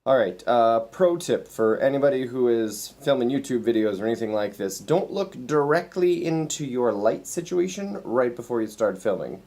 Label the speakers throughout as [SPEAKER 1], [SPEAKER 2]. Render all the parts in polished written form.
[SPEAKER 1] Alright, pro tip for anybody who is filming YouTube videos or anything like this, don't look directly into your light situation right before you start filming.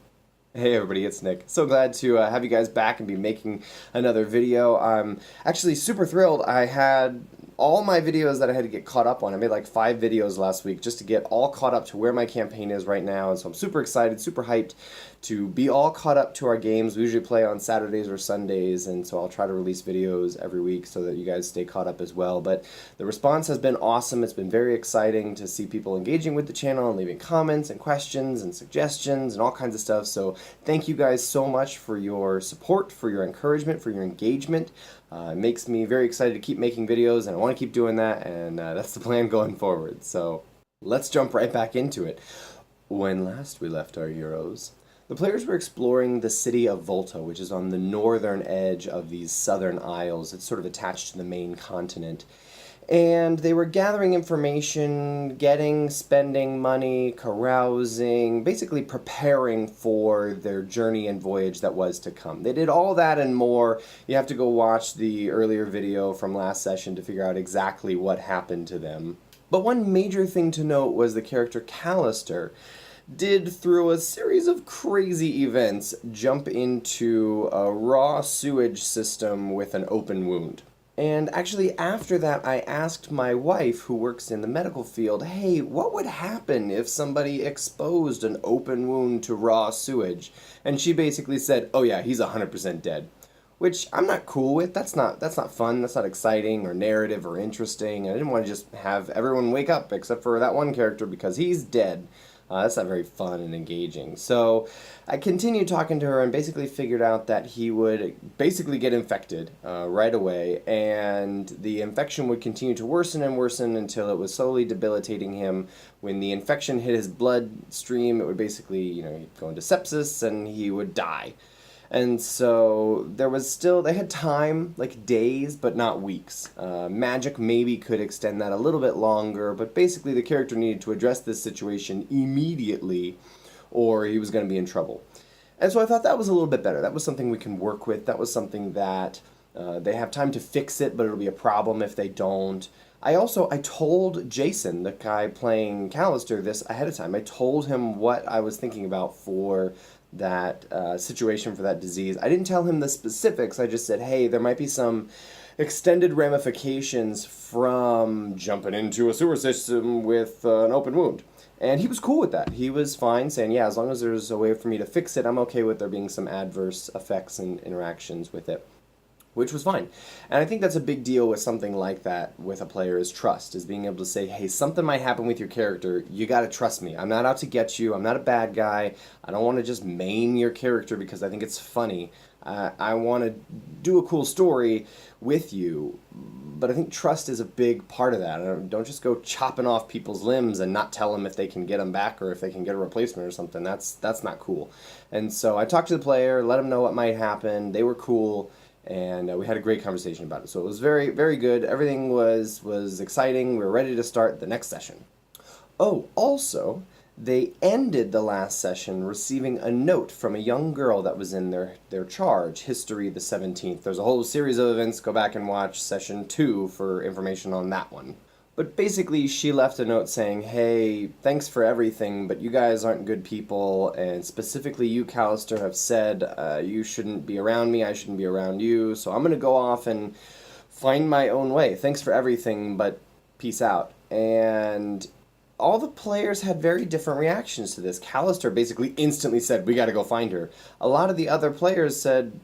[SPEAKER 1] Hey everybody, it's Nick. So glad to have you guys back and be making another video. I'm actually super thrilled. I had all my videos that I had to get caught up on. I made like 5 videos last week just to get all caught up to where my campaign is right now, and so I'm super excited, super hyped to be all caught up to our games. We usually play on Saturdays or Sundays, and so I'll try to release videos every week so that you guys stay caught up as well. But the response has been awesome. It's been very exciting to see people engaging with the channel and leaving comments and questions and suggestions and all kinds of stuff. So thank you guys so much for your support, for your encouragement, for your engagement. It makes me very excited to keep making videos, and I want to keep doing that, and that's the plan going forward. So let's jump right back into it. When last we left our heroes, the players were exploring the city of Volta, which is on the northern edge of these southern isles. It's sort of attached to the main continent. And they were gathering information, spending money, carousing, basically preparing for their journey and voyage that was to come. They did all that and more. You have to go watch the earlier video from last session to figure out exactly what happened to them. But one major thing to note was the character Callister did, through a series of crazy events, jump into a raw sewage system with an open wound. And actually after that I asked my wife, who works in the medical field, hey, what would happen if somebody exposed an open wound to raw sewage? And she basically said, oh yeah, he's 100% dead. Which I'm not cool with. That's not fun, that's not exciting or narrative or interesting. I didn't want to just have everyone wake up except for that one character because he's dead. That's not very fun and engaging. So I continued talking to her and basically figured out that he would basically get infected right away, and the infection would continue to worsen and worsen until it was slowly debilitating him. When the infection hit his bloodstream, it would basically, he'd go into sepsis and he would die. And so they had time, like days, but not weeks. Magic maybe could extend that a little bit longer, but basically the character needed to address this situation immediately or he was going to be in trouble. And so I thought that was a little bit better. That was something we can work with. That was something that they have time to fix it, but it'll be a problem if they don't. I told Jason, the guy playing Callister, this ahead of time. I told him what I was thinking about for that situation, for that disease. I didn't tell him the specifics. I just said, hey, there might be some extended ramifications from jumping into a sewer system with an open wound. And he was cool with that. He was fine, saying, yeah, as long as there's a way for me to fix it, I'm okay with there being some adverse effects and interactions with it. Which was fine. And I think that's a big deal with something like that with a player, is trust, is being able to say, hey, something might happen with your character, you gotta trust me. I'm not out to get you, I'm not a bad guy, I don't want to just maim your character because I think it's funny. I want to do a cool story with you, but I think trust is a big part of that. Don't just go chopping off people's limbs and not tell them if they can get them back or if they can get a replacement or something. That's not cool. And so I talked to the player, let them know what might happen, they were cool, and we had a great conversation about it. So it was very, very good. Everything was exciting. We were ready to start the next session. Oh, also, they ended the last session receiving a note from a young girl that was in their charge, History the 17th. There's a whole series of events. Go back and watch session 2 for information on that one. But basically, she left a note saying, hey, thanks for everything, but you guys aren't good people, and specifically you, Callister, have said you shouldn't be around me, I shouldn't be around you, so I'm going to go off and find my own way. Thanks for everything, but peace out. And all the players had very different reactions to this. Callister basically instantly said, we got to go find her. A lot of the other players said,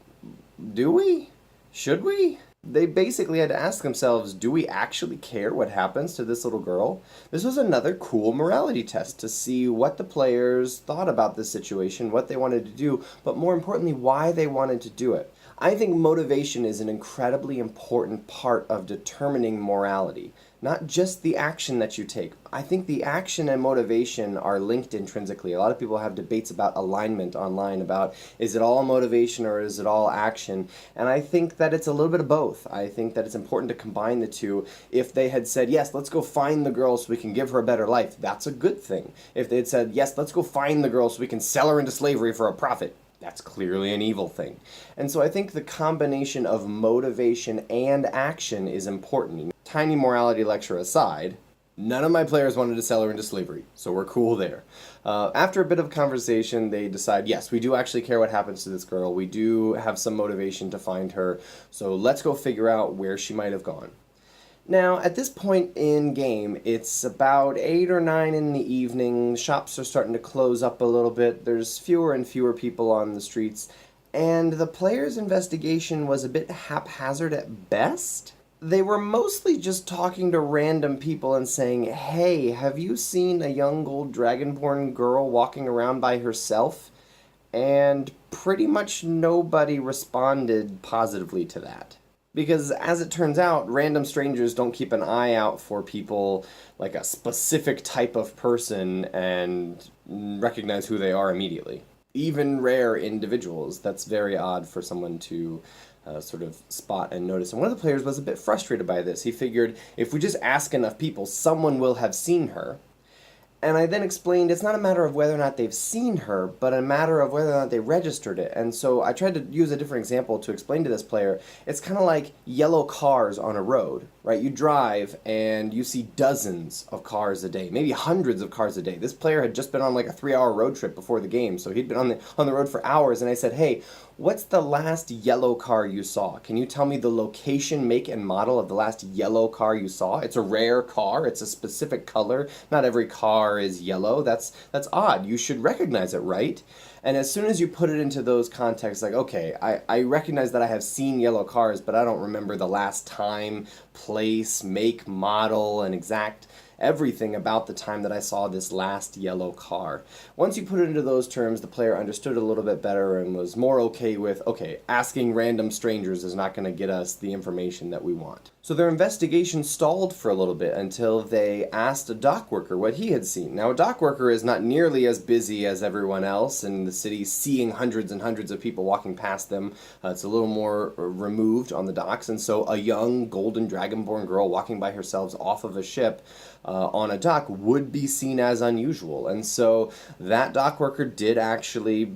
[SPEAKER 1] do we? Should we? They basically had to ask themselves, do we actually care what happens to this little girl? This was another cool morality test to see what the players thought about this situation, what they wanted to do, but more importantly, why they wanted to do it. I think motivation is an incredibly important part of determining morality. Not just the action that you take. I think the action and motivation are linked intrinsically. A lot of people have debates about alignment online, about is it all motivation or is it all action? And I think that it's a little bit of both. I think that it's important to combine the two. If they had said, yes, let's go find the girl so we can give her a better life, that's a good thing. If they had said, yes, let's go find the girl so we can sell her into slavery for a profit, That's clearly an evil thing. And so I think the combination of motivation and action is important. Tiny morality lecture aside, none of my players wanted to sell her into slavery, so we're cool there. After a bit of conversation, they decide, yes, we do actually care what happens to this girl. We do have some motivation to find her, so let's go figure out where she might have gone. Now, at this point in game, it's about 8 or 9 in the evening. Shops are starting to close up a little bit. There's fewer and fewer people on the streets, and the player's investigation was a bit haphazard at best. They were mostly just talking to random people and saying, hey, have you seen a young gold dragonborn girl walking around by herself? And pretty much nobody responded positively to that. Because as it turns out, random strangers don't keep an eye out for people like a specific type of person and recognize who they are immediately. Even rare individuals, that's very odd for someone to sort of spot and notice. And one of the players was a bit frustrated by this. He figured if we just ask enough people, someone will have seen her. And I then explained it's not a matter of whether or not they've seen her, but a matter of whether or not they registered it. And so I tried to use a different example to explain to this player. It's kind of like yellow cars on a road, right? You drive and you see dozens of cars a day, maybe hundreds of cars a day. This player had just been on like a 3-hour road trip before the game, so he'd been on the road for hours. And I said, hey, what's the last yellow car you saw? Can you tell me the location, make, and model of the last yellow car you saw? It's a rare car. It's a specific color. Not every car is yellow. That's odd. You should recognize it, right? And as soon as you put it into those contexts, like, okay, I recognize that I have seen yellow cars, but I don't remember the last time, place, make, model, and exact everything about the time that I saw this last yellow car. Once you put it into those terms, the player understood it a little bit better and was more okay with, okay, asking random strangers is not going to get us the information that we want. So their investigation stalled for a little bit until they asked a dock worker what he had seen. Now, a dock worker is not nearly as busy as everyone else in the city, seeing hundreds and hundreds of people walking past them. It's a little more removed on the docks, and so a young golden dragonborn girl walking by herself off of a ship on a dock would be seen as unusual. And so that dock worker did actually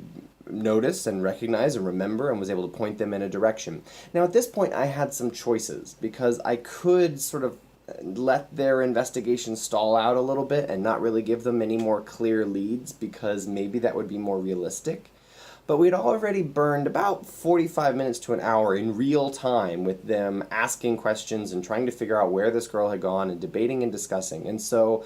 [SPEAKER 1] notice and recognize and remember and was able to point them in a direction. Now at this point I had some choices because I could sort of let their investigation stall out a little bit and not really give them any more clear leads because maybe that would be more realistic. But we'd already burned about 45 minutes to an hour in real time with them asking questions and trying to figure out where this girl had gone and debating and discussing. And so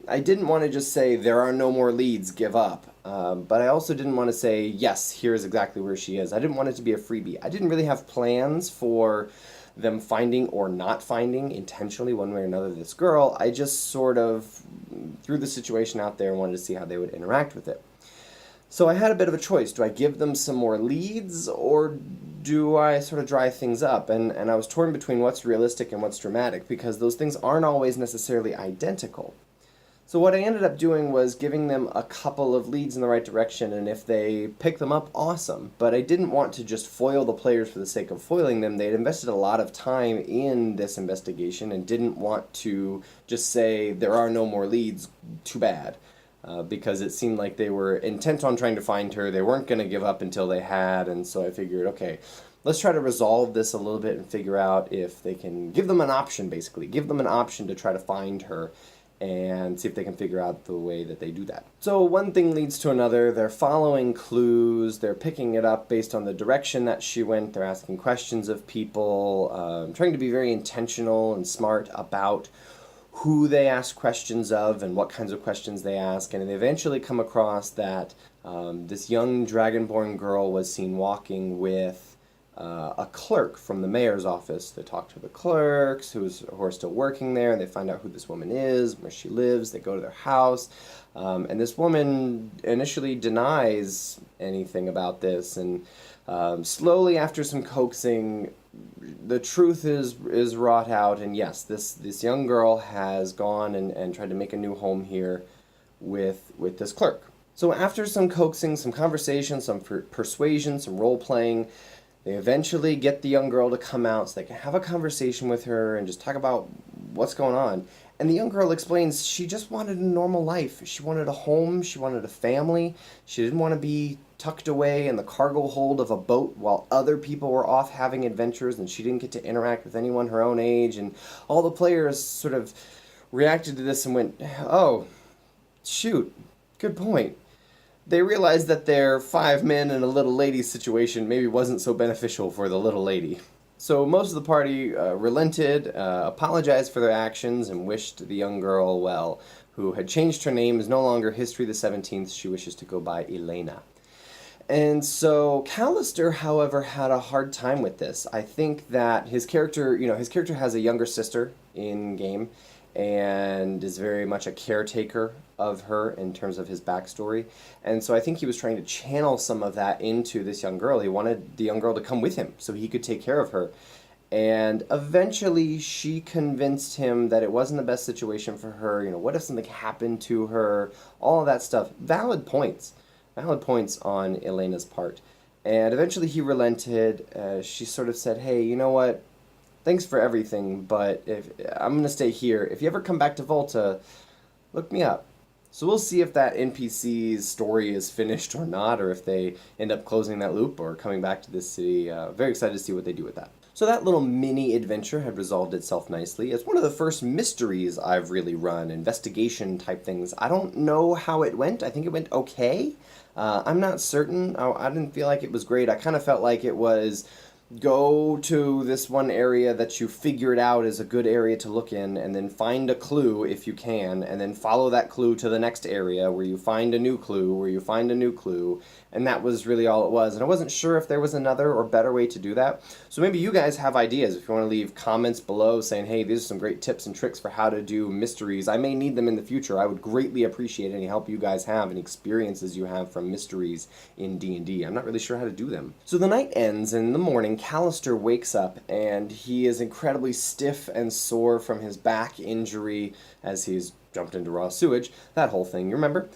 [SPEAKER 1] I didn't want to just say, there are no more leads, give up. But I also didn't want to say, yes, here's exactly where she is. I didn't want it to be a freebie. I didn't really have plans for them finding or not finding intentionally one way or another this girl. I just sort of threw the situation out there and wanted to see how they would interact with it. So I had a bit of a choice. Do I give them some more leads or do I sort of dry things up? And I was torn between what's realistic and what's dramatic because those things aren't always necessarily identical. So what I ended up doing was giving them a couple of leads in the right direction, and if they pick them up, awesome. But I didn't want to just foil the players for the sake of foiling them. They'd invested a lot of time in this investigation and didn't want to just say, there are no more leads, too bad. Because it seemed like they were intent on trying to find her. They weren't going to give up until they had, and so I figured, okay, let's try to resolve this a little bit and figure out if they can give them an option, basically. Give them an option to try to find her and see if they can figure out the way that they do that. So one thing leads to another. They're following clues. They're picking it up based on the direction that she went. They're asking questions of people, trying to be very intentional and smart about who they ask questions of and what kinds of questions they ask. And they eventually come across that this young dragonborn girl was seen walking with a clerk from the mayor's office. They talk to the clerks who are still working there. They find out who this woman is, where she lives. They go to their house. And this woman initially denies anything about this. And slowly, after some coaxing, the truth is wrought out. And yes, this young girl has gone and tried to make a new home here with this clerk. So after some coaxing, some conversation, some persuasion, some role-playing, they eventually get the young girl to come out so they can have a conversation with her and just talk about what's going on. And the young girl explains she just wanted a normal life. She wanted a home, she wanted a family. She didn't want to be tucked away in the cargo hold of a boat while other people were off having adventures, and she didn't get to interact with anyone her own age. And all the players sort of reacted to this and went, oh, shoot, good point. They realized that their 5 men and a little lady situation maybe wasn't so beneficial for the little lady. So most of the party relented, apologized for their actions, and wished the young girl well, who had changed her name, is no longer History the 17th. She wishes to go by Elena. And so Callister, however, had a hard time with this. I think that his character has a younger sister in game, and is very much a caretaker of her in terms of his backstory. And so I think he was trying to channel some of that into this young girl. He wanted the young girl to come with him so he could take care of her. And eventually she convinced him that it wasn't the best situation for her. You know, what if something happened to her? All of that stuff. Valid points on Elena's part. And eventually he relented. She sort of said, hey, you know what? Thanks for everything, but if I'm going to stay here. If you ever come back to Volta, look me up. So we'll see if that NPC's story is finished or not, or if they end up closing that loop or coming back to this city. Very excited to see what they do with that. So that little mini adventure had resolved itself nicely. It's one of the first mysteries I've really run, investigation type things. I don't know how it went. I think it went okay. I'm not certain. I didn't feel like it was great. I kind of felt like it was go to this one area that you figured out is a good area to look in, and then find a clue if you can, and then follow that clue to the next area where you find a new clue, and that was really all it was. And I wasn't sure if there was another or better way to do that. So maybe you guys have ideas. If you want to leave comments below saying, hey, these are some great tips and tricks for how to do mysteries. I may need them in the future. I would greatly appreciate any help you guys have and experiences you have from mysteries in D&D. I'm not really sure how to do them. So the night ends, and in the morning, Callister wakes up, and he is incredibly stiff and sore from his back injury as he's jumped into raw sewage. That whole thing, you remember?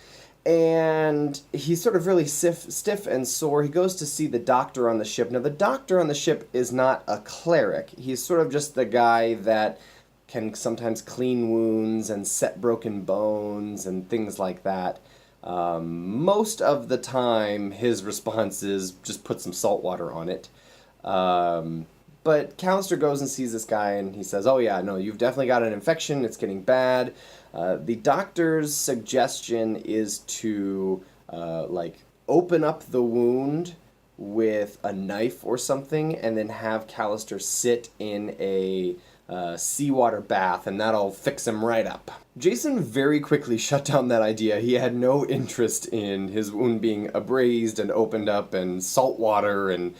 [SPEAKER 1] And he's sort of really stiff and sore. He goes to see the doctor on the ship. Now, the doctor on the ship is not a cleric. He's sort of just the guy that can sometimes clean wounds and set broken bones and things like that. Most of the time, his response is just put some salt water on it. But Callister goes and sees this guy, and he says, oh yeah, no, you've definitely got an infection. It's getting bad. The doctor's suggestion is to, open up the wound with a knife or something, and then have Callister sit in a seawater bath, and that'll fix him right up. Jason very quickly shut down that idea. He had no interest in his wound being abrased and opened up and salt water, and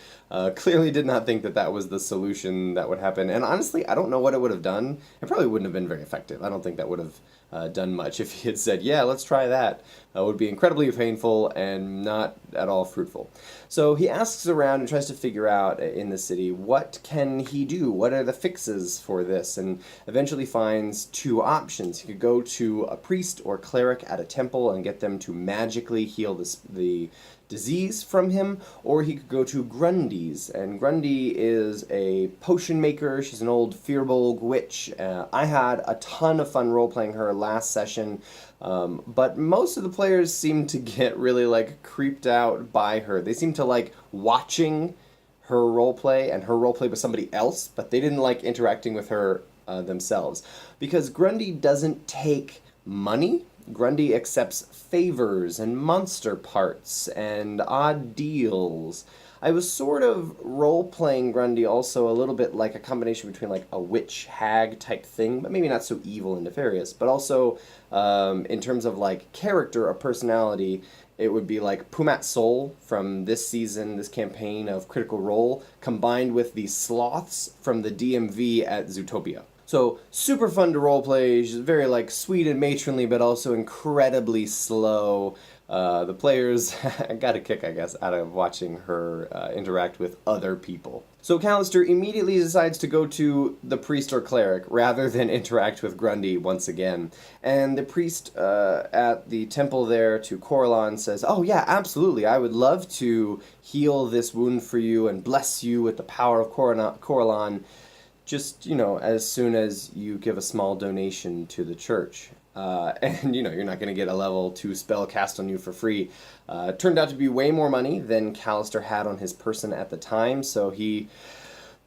[SPEAKER 1] clearly did not think that that was the solution that would happen. And honestly, I don't know what it would have done. It probably wouldn't have been very effective. I don't think that would have done much if he had said, yeah, let's try that. It would be incredibly painful and not at all fruitful. So he asks around and tries to figure out in the city, what can he do? What are the fixes for this? And eventually finds two options. He could go to a priest or cleric at a temple and get them to magically heal the disease from him, or he could go to Grundy's. And Grundy is a potion maker. She's an old Firbolg witch. I had a ton of fun role-playing her last session, but most of the players seemed to get really creeped out by her. They seemed to like watching her roleplay and her roleplay with somebody else, but they didn't like interacting with her themselves. Because Grundy doesn't take money. Grundy accepts favors and monster parts and odd deals. I was sort of role-playing Grundy also a little bit like a combination between like a witch hag type thing, but maybe not so evil and nefarious, but also in terms of like character or personality, it would be like Pumat Sol from this season, this campaign of Critical Role, combined with the sloths from the DMV at Zootopia. So, super fun to roleplay. She's very, sweet and matronly, but also incredibly slow. The players got a kick, I guess, out of watching her interact with other people. So Callister immediately decides to go to the priest or cleric rather than interact with Grundy once again. And the priest at the temple there to Coralon says, oh yeah, absolutely, I would love to heal this wound for you and bless you with the power of Coralon. just, as soon as you give a small donation to the church. And, you're not going to get a level 2 spell cast on you for free. It turned out to be way more money than Callister had on his person at the time, so he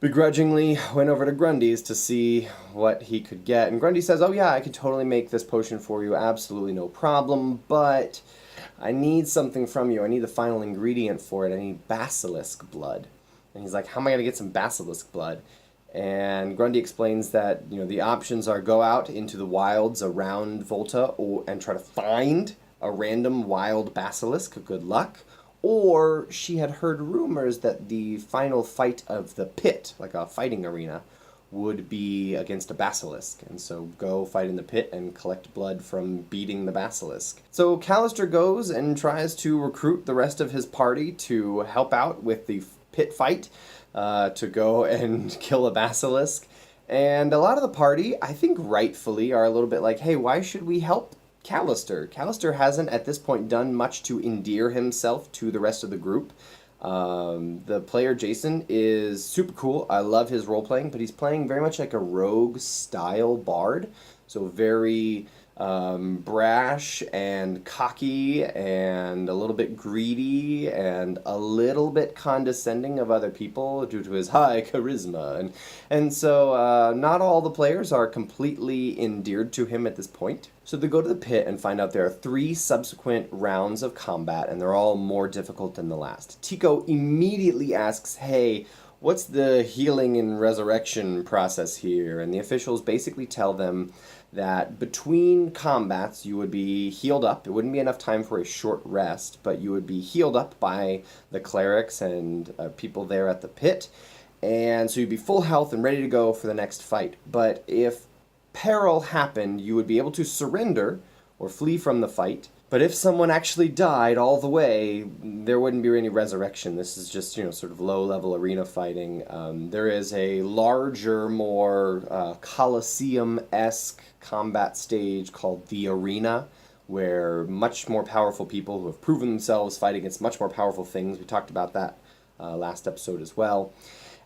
[SPEAKER 1] begrudgingly went over to Grundy's to see what he could get. And Grundy says, oh yeah, I could totally make this potion for you, absolutely no problem, but I need something from you. I need the final ingredient for it. I need basilisk blood. And he's like, how am I going to get some basilisk blood? And Grundy explains that, the options are go out into the wilds around Volta and try to find a random wild basilisk, good luck. Or she had heard rumors that the final fight of the pit, like a fighting arena, would be against a basilisk. And so go fight in the pit and collect blood from beating the basilisk. So Callister goes and tries to recruit the rest of his party to help out with the pit fight, to go and kill a basilisk. And a lot of the party, I think rightfully, are a little bit like, hey, why should we help Callister? Callister hasn't at this point done much to endear himself to the rest of the group. The player Jason is super cool. I love his role playing, but he's playing very much like a rogue style bard. So very brash and cocky and a little bit greedy and a little bit condescending of other people due to his high charisma. And so not all the players are completely endeared to him at this point. So they go to the pit and find out there are 3 subsequent rounds of combat, and they're all more difficult than the last. Tico immediately asks, hey, what's the healing and resurrection process here? And the officials basically tell them that between combats you would be healed up. It wouldn't be enough time for a short rest, but you would be healed up by the clerics and people there at the pit. And so you'd be full health and ready to go for the next fight. But if peril happened, you would be able to surrender or flee from the fight. But if someone actually died all the way, there wouldn't be any resurrection. This is just, sort of low-level arena fighting. There is a larger, more Colosseum-esque combat stage called the Arena, where much more powerful people who have proven themselves fight against much more powerful things. We talked about that last episode as well.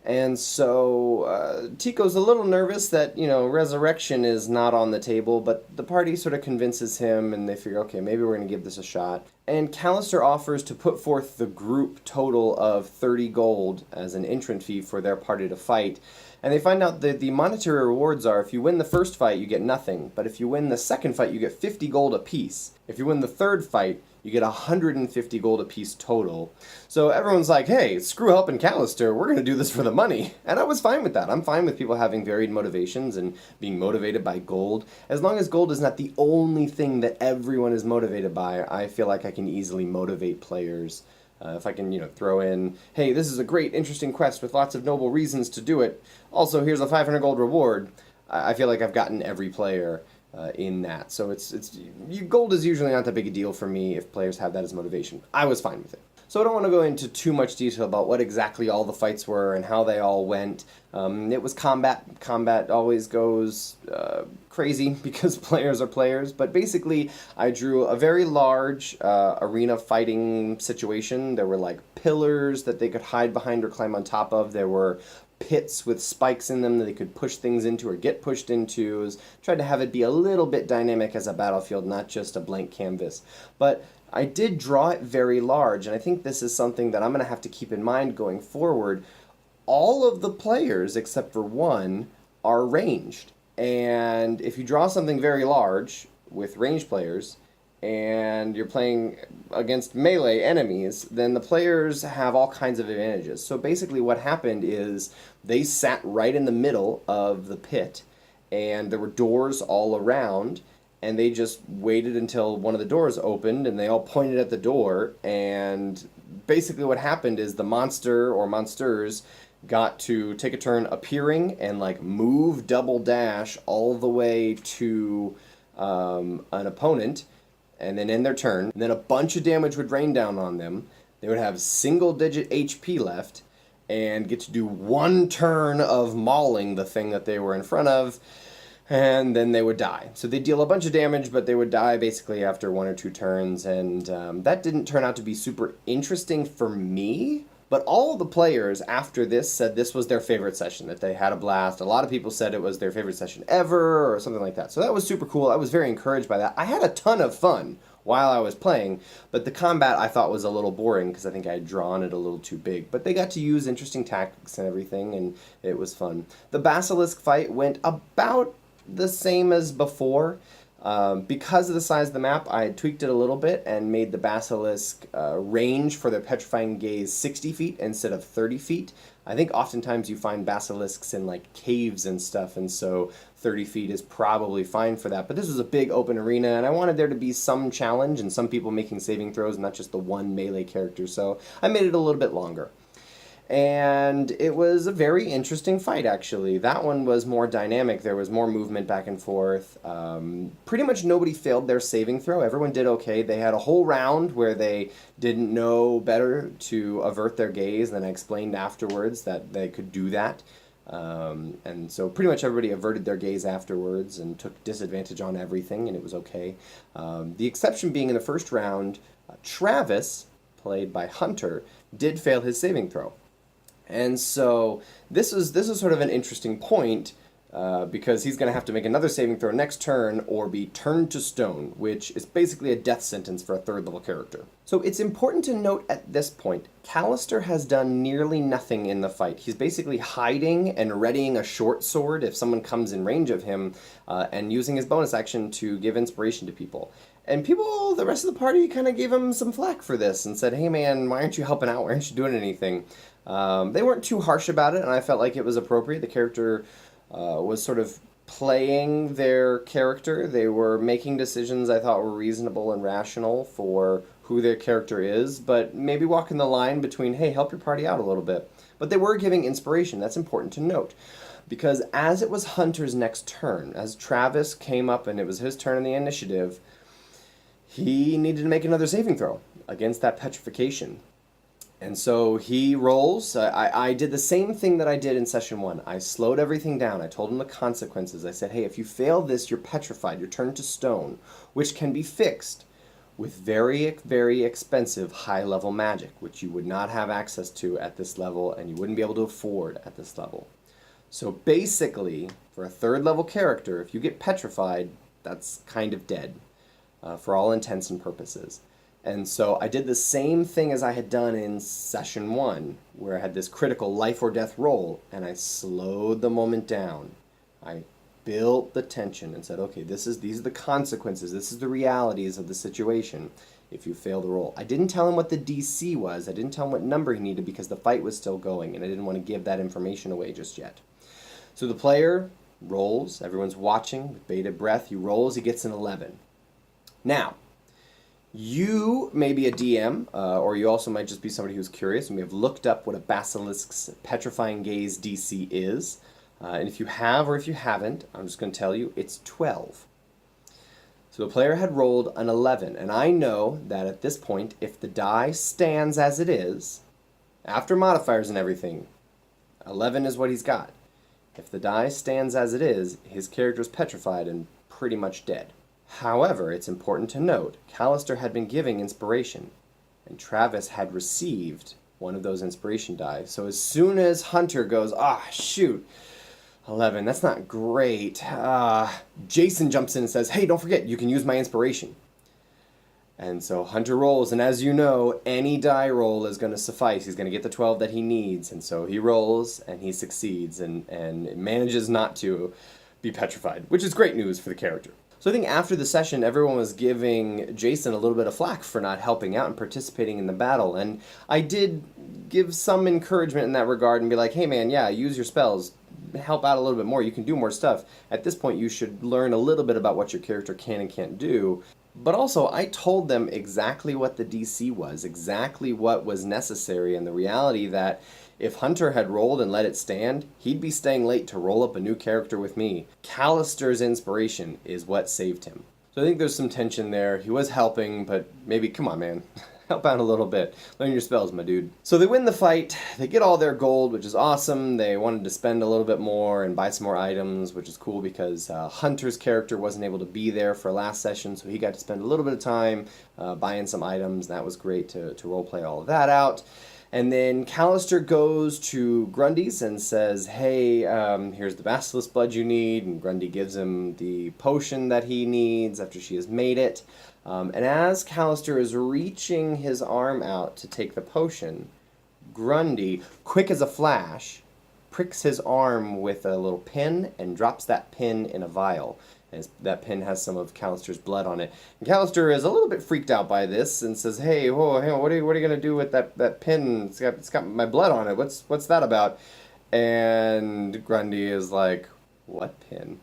[SPEAKER 1] And so Tico's a little nervous that, resurrection is not on the table, but the party sort of convinces him, and they figure, okay, maybe we're going to give this a shot. And Callister offers to put forth the group total of 30 gold as an entrant fee for their party to fight. And they find out that the monetary rewards are, if you win the first fight, you get nothing. But if you win the second fight, you get 50 gold apiece. If you win the third fight, you get 150 gold apiece total. So everyone's like, hey, screw helping Callister, we're going to do this for the money. And I was fine with that. I'm fine with people having varied motivations and being motivated by gold. As long as gold is not the only thing that everyone is motivated by, I feel like I can easily motivate players. If I can, throw in, hey, this is a great, interesting quest with lots of noble reasons to do it. Also, here's a 500 gold reward. I feel like I've gotten every player in that. So gold is usually not that big a deal for me if players have that as motivation. I was fine with it. So I don't want to go into too much detail about what exactly all the fights were and how they all went. It was combat. Combat always goes crazy because players are players. But basically, I drew a very large arena fighting situation. There were like pillars that they could hide behind or climb on top of. There were pits with spikes in them that they could push things into or get pushed into. Tried to have it be a little bit dynamic as a battlefield, not just a blank canvas. But I did draw it very large, and I think this is something that I'm going to have to keep in mind going forward. All of the players, except for one, are ranged. And if you draw something very large with ranged players, and you're playing against melee enemies, then the players have all kinds of advantages. So basically what happened is they sat right in the middle of the pit, and there were doors all around, and they just waited until one of the doors opened, and they all pointed at the door, and basically what happened is the monster or monsters got to take a turn appearing and like move double dash all the way to an opponent, and then end their turn, and then a bunch of damage would rain down on them. They would have single-digit HP left, and get to do one turn of mauling the thing that they were in front of, and then they would die. So they deal a bunch of damage, but they would die basically after 1 or 2 turns, and that didn't turn out to be super interesting for me, But all the players after this said this was their favorite session, that they had a blast. A lot of people said it was their favorite session ever or something like that. So that was super cool. I was very encouraged by that. I had a ton of fun while I was playing, but the combat I thought was a little boring because I think I had drawn it a little too big. But they got to use interesting tactics and everything, and it was fun. The Basilisk fight went about the same as before. Because of the size of the map, I had tweaked it a little bit and made the Basilisk range for their Petrifying Gaze 60 feet instead of 30 feet. I think oftentimes you find basilisks in like caves and stuff, and so 30 feet is probably fine for that. But this was a big open arena, and I wanted there to be some challenge and some people making saving throws, not just the one melee character, so I made it a little bit longer. And it was a very interesting fight, actually. That one was more dynamic. There was more movement back and forth. Pretty much nobody failed their saving throw. Everyone did okay. They had a whole round where they didn't know better to avert their gaze, and then I explained afterwards that they could do that. And so pretty much everybody averted their gaze afterwards and took disadvantage on everything, and it was okay. The exception being in the first round, Travis, played by Hunter, did fail his saving throw. And so this is sort of an interesting point because he's going to have to make another saving throw next turn or be turned to stone, which is basically a death sentence for a third level character. So it's important to note at this point, Callister has done nearly nothing in the fight. He's basically hiding and readying a short sword if someone comes in range of him and using his bonus action to give inspiration to people. And people, the rest of the party, kind of gave him some flack for this and said, hey man, why aren't you helping out? Why aren't you doing anything? They weren't too harsh about it, and I felt like it was appropriate. The character was sort of playing their character. They were making decisions I thought were reasonable and rational for who their character is, but maybe walking the line between, hey, help your party out a little bit. But they were giving inspiration. That's important to note. Because as it was Hunter's next turn, as Travis came up and it was his turn in the initiative, he needed to make another saving throw against that petrification. And so he rolls. I did the same thing that I did in session 1. I slowed everything down. I told him the consequences. I said, hey, if you fail this, you're petrified. You're turned to stone, which can be fixed with very, very expensive high-level magic, which you would not have access to at this level and you wouldn't be able to afford at this level. So basically, for a third-level character, if you get petrified, that's kind of dead for all intents and purposes. And so I did the same thing as I had done in session 1, where I had this critical life or death roll, and I slowed the moment down. I built the tension and said, okay, these are the consequences, this is the realities of the situation if you fail the roll. I didn't tell him what the DC was, I didn't tell him what number he needed because the fight was still going, and I didn't want to give that information away just yet. So the player rolls, everyone's watching with bated breath, he rolls, he gets an 11. Now, you may be a DM, or you also might just be somebody who's curious and may have looked up what a Basilisk's Petrifying Gaze DC is. And if you have or if you haven't, I'm just going to tell you, it's 12. So the player had rolled an 11, and I know that at this point, if the die stands as it is, after modifiers and everything, 11 is what he's got. If the die stands as it is, his character is petrified and pretty much dead. However, it's important to note, Callister had been giving inspiration, and Travis had received one of those inspiration die. So as soon as Hunter goes, shoot, 11, that's not great, Jason jumps in and says, hey, don't forget, you can use my inspiration. And so Hunter rolls, and as you know, any die roll is going to suffice. He's going to get the 12 that he needs, and so he rolls, and he succeeds, and manages not to be petrified, which is great news for the character. So I think after the session, everyone was giving Jason a little bit of flack for not helping out and participating in the battle. And I did give some encouragement in that regard and be like, hey man, yeah, use your spells, help out a little bit more, you can do more stuff. At this point, you should learn a little bit about what your character can and can't do. But also, I told them exactly what the DC was, exactly what was necessary, and the reality that if Hunter had rolled and let it stand, he'd be staying late to roll up a new character with me. Callister's inspiration is what saved him. So I think there's some tension there. He was helping, but maybe, come on, man. Help out a little bit. Learn your spells, my dude. So they win the fight. They get all their gold, which is awesome. They wanted to spend a little bit more and buy some more items, which is cool because Hunter's character wasn't able to be there for last session, so he got to spend a little bit of time buying some items. That was great to roleplay all of that out. And then Callister goes to Grundy's and says, hey, here's the basilisk blood you need. And Grundy gives him the potion that he needs after she has made it. And as Callister is reaching his arm out to take the potion, Grundy, quick as a flash, pricks his arm with a little pin and drops that pin in a vial. And that pin has some of Callister's blood on it. And Callister is a little bit freaked out by this and says, hey, whoa, hang on, what are you going to do with that pin? It's got my blood on it. What's that about? And Grundy is like, what pin?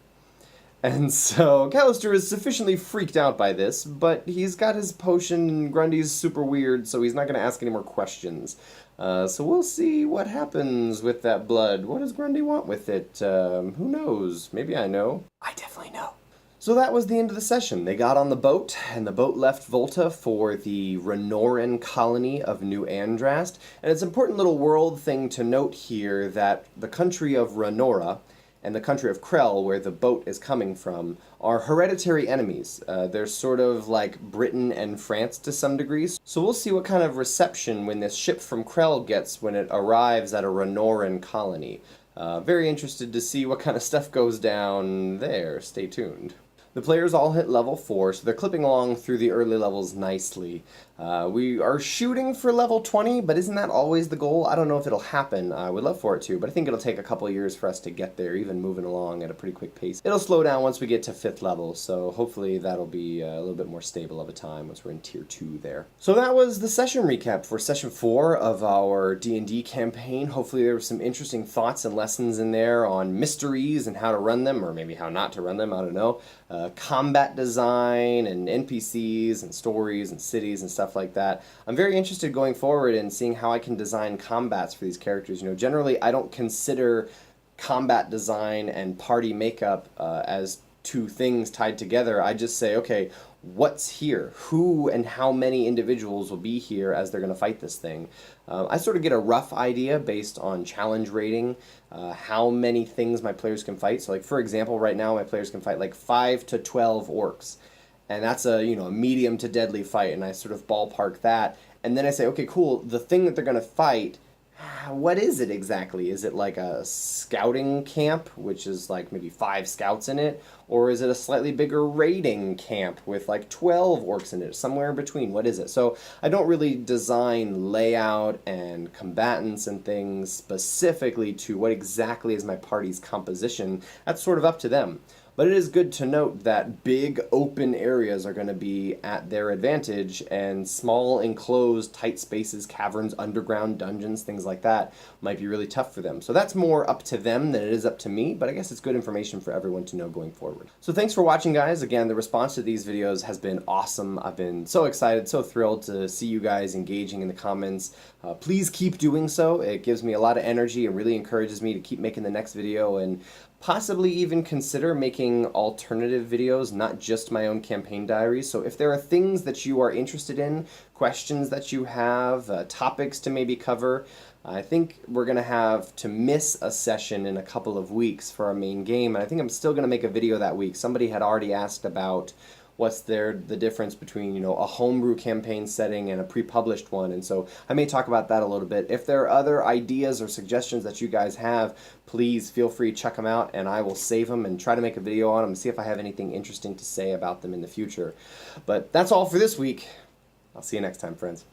[SPEAKER 1] And so Callister is sufficiently freaked out by this, but he's got his potion and Grundy's super weird, so he's not going to ask any more questions. So we'll see what happens with that blood. What does Grundy want with it? Who knows? Maybe I know. I definitely know. So that was the end of the session. They got on the boat, and the boat left Volta for the Renoran colony of New Andrast. And it's an important little world thing to note here that the country of Renora and the country of Krell, where the boat is coming from, are hereditary enemies. They're sort of like Britain and France to some degrees. So we'll see what kind of reception when this ship from Krell gets when it arrives at a Renoran colony. Very interested to see what kind of stuff goes down there. Stay tuned. The players all hit level 4, so they're clipping along through the early levels nicely. We are shooting for level 20, but isn't that always the goal? I don't know if it'll happen. I would love for it to, but I think it'll take a couple of years for us to get there, even moving along at a pretty quick pace. It'll slow down once we get to 5th level, so hopefully that'll be a little bit more stable of a time once we're in Tier 2 there. So that was the session recap for Session 4 of our D&D campaign. Hopefully there were some interesting thoughts and lessons in there on mysteries and how to run them, or maybe how not to run them, I don't know. Combat design and NPCs and stories and cities and stuff like that. I'm very interested going forward in seeing how I can design combats for these characters. You know, generally I don't consider combat design and party makeup as two things tied together. I just say, okay, what's here? Who and how many individuals will be here as they're going to fight this thing? I sort of get a rough idea based on challenge rating, how many things my players can fight. So like, for example, right now my players can fight like 5 to 12 orcs. And that's a, you know, a medium to deadly fight, and I sort of ballpark that. And then I say, okay, cool, the thing that they're going to fight, what is it exactly? Is it like a scouting camp, which is like maybe 5 scouts in it? Or is it a slightly bigger raiding camp with like 12 orcs in it? Somewhere in between, what is it? So I don't really design layout and combatants and things specifically to what exactly is my party's composition. That's sort of up to them. But it is good to note that big open areas are going to be at their advantage, and small enclosed tight spaces, caverns, underground dungeons, things like that might be really tough for them. So that's more up to them than it is up to me, but I guess it's good information for everyone to know going forward. So thanks for watching, guys. Again, the response to these videos has been awesome. I've been so excited, so thrilled to see you guys engaging in the comments. Please keep doing so. It gives me a lot of energy and really encourages me to keep making the next video and possibly even consider making alternative videos, not just my own campaign diaries. So if there are things that you are interested in, questions that you have, topics to maybe cover, I think we're going to have to miss a session in a couple of weeks for our main game. And I think I'm still going to make a video that week. Somebody had already asked about what's the difference between, you know, a homebrew campaign setting and a pre-published one, and so I may talk about that a little bit. If there are other ideas or suggestions that you guys have, please feel free to check them out, and I will save them and try to make a video on them and see if I have anything interesting to say about them in the future. But that's all for this week. I'll see you next time, friends.